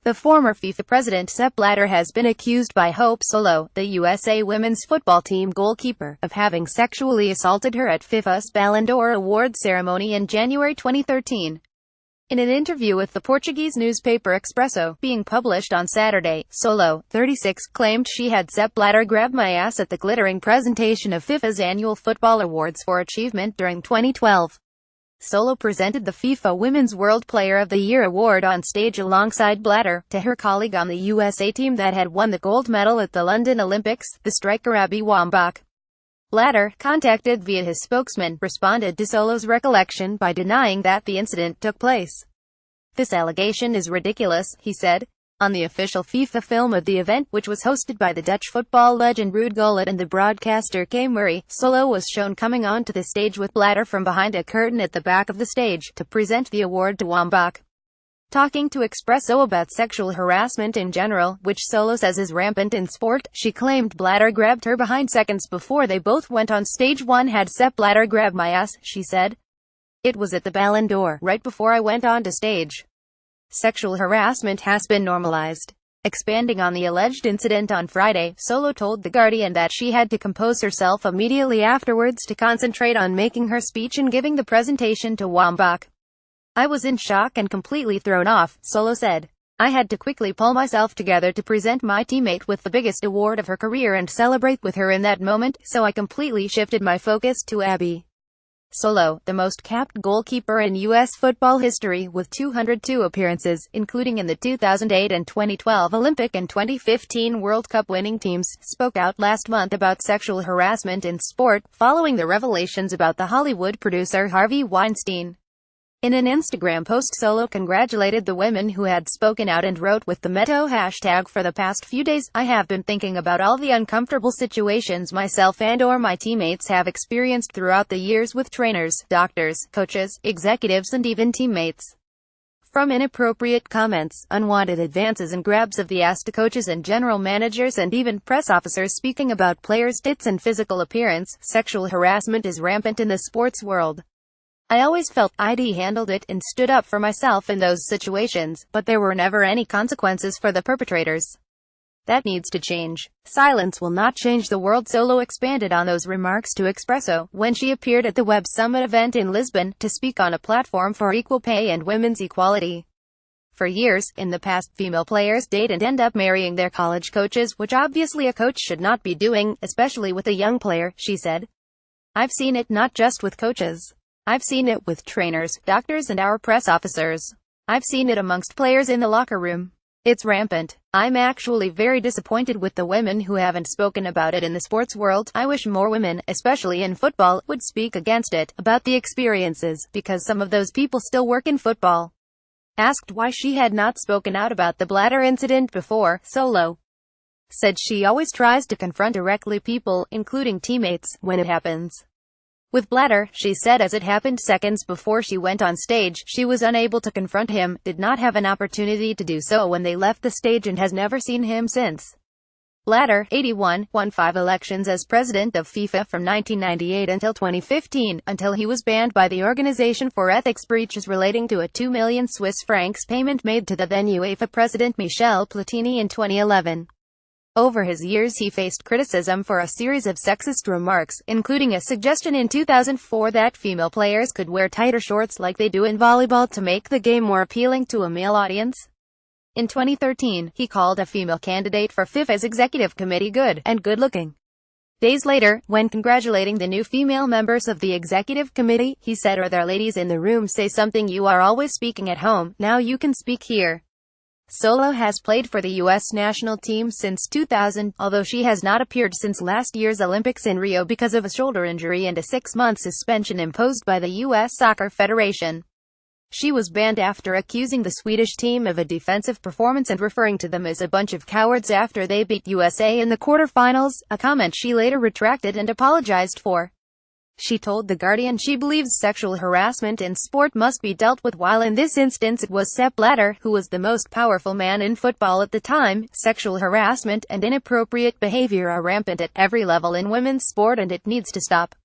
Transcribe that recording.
The former FIFA president Sepp Blatter has been accused by Hope Solo, the USA women's football team goalkeeper, of having sexually assaulted her at FIFA's Ballon d'Or award ceremony in January 2013. In an interview with the Portuguese newspaper Expresso, being published on Saturday, Solo, 36, claimed she had Sepp Blatter grab my ass at the glittering presentation of FIFA's annual football awards for achievement during 2012. Solo presented the FIFA Women's World Player of the Year award on stage alongside Blatter, to her colleague on the USA team that had won the gold medal at the London Olympics, the striker Abby Wambach. Blatter, contacted via his spokesman, responded to Solo's recollection by denying that the incident took place. "This allegation is ridiculous," he said. On the official FIFA film of the event, which was hosted by the Dutch football legend Ruud Gullit and the broadcaster Kay Murray, Solo was shown coming onto the stage with Blatter from behind a curtain at the back of the stage, to present the award to Wambach. Talking to Expresso about sexual harassment in general, which Solo says is rampant in sport, she claimed Blatter grabbed her behind seconds before they both went on stage. "One had Sepp Blatter grab my ass," she said. "It was at the Ballon d'Or, right before I went on to stage. Sexual harassment has been normalized." Expanding on the alleged incident on Friday, Solo told The Guardian that she had to compose herself immediately afterwards to concentrate on making her speech and giving the presentation to Wambach. "I was in shock and completely thrown off," Solo said. "I had to quickly pull myself together to present my teammate with the biggest award of her career and celebrate with her in that moment, so I completely shifted my focus to Abby." Solo, the most capped goalkeeper in U.S. football history, with 202 appearances, including in the 2008 and 2012 Olympic and 2015 World Cup winning teams, spoke out last month about sexual harassment in sport, following the revelations about the Hollywood producer Harvey Weinstein. In an Instagram post, Solo congratulated the women who had spoken out and wrote with the Meto hashtag, "For the past few days, I have been thinking about all the uncomfortable situations myself and/or my teammates have experienced throughout the years with trainers, doctors, coaches, executives and even teammates. From inappropriate comments, unwanted advances and grabs of the ass to coaches and general managers and even press officers speaking about players' tits and physical appearance, sexual harassment is rampant in the sports world. I always felt I'd handled it and stood up for myself in those situations, but there were never any consequences for the perpetrators. That needs to change. Silence will not change the world." Solo expanded on those remarks to Expresso, when she appeared at the Web Summit event in Lisbon, to speak on a platform for equal pay and women's equality. "For years, in the past, female players date and end up marrying their college coaches, which obviously a coach should not be doing, especially with a young player," she said. "I've seen it not just with coaches. I've seen it with trainers, doctors and our press officers. I've seen it amongst players in the locker room. It's rampant. I'm actually very disappointed with the women who haven't spoken about it in the sports world. I wish more women, especially in football, would speak against it, about the experiences, because some of those people still work in football." Asked why she had not spoken out about the Blatter incident before, Solo said she always tries to confront directly people, including teammates, when it happens. With Blatter, she said as it happened seconds before she went on stage, she was unable to confront him, did not have an opportunity to do so when they left the stage and has never seen him since. Blatter, 81, won 5 elections as president of FIFA from 1998 until 2015, until he was banned by the organization for ethics breaches relating to a 2 million Swiss francs payment made to the then UEFA president Michel Platini in 2011. Over his years he faced criticism for a series of sexist remarks, including a suggestion in 2004 that female players could wear tighter shorts like they do in volleyball to make the game more appealing to a male audience. In 2013, he called a female candidate for FIFA's executive committee good and good-looking. Days later, when congratulating the new female members of the executive committee, he said, "Are there ladies in the room? Say something. You are always speaking at home, now you can speak here." Solo has played for the U.S. national team since 2000, although she has not appeared since last year's Olympics in Rio because of a shoulder injury and a 6-month suspension imposed by the U.S. Soccer Federation. She was banned after accusing the Swedish team of a defensive performance and referring to them as a bunch of cowards after they beat USA in the quarterfinals, a comment she later retracted and apologized for. She told The Guardian she believes sexual harassment in sport must be dealt with, while in this instance it was Sepp Blatter, who was the most powerful man in football at the time. "Sexual harassment and inappropriate behavior are rampant at every level in women's sport and it needs to stop.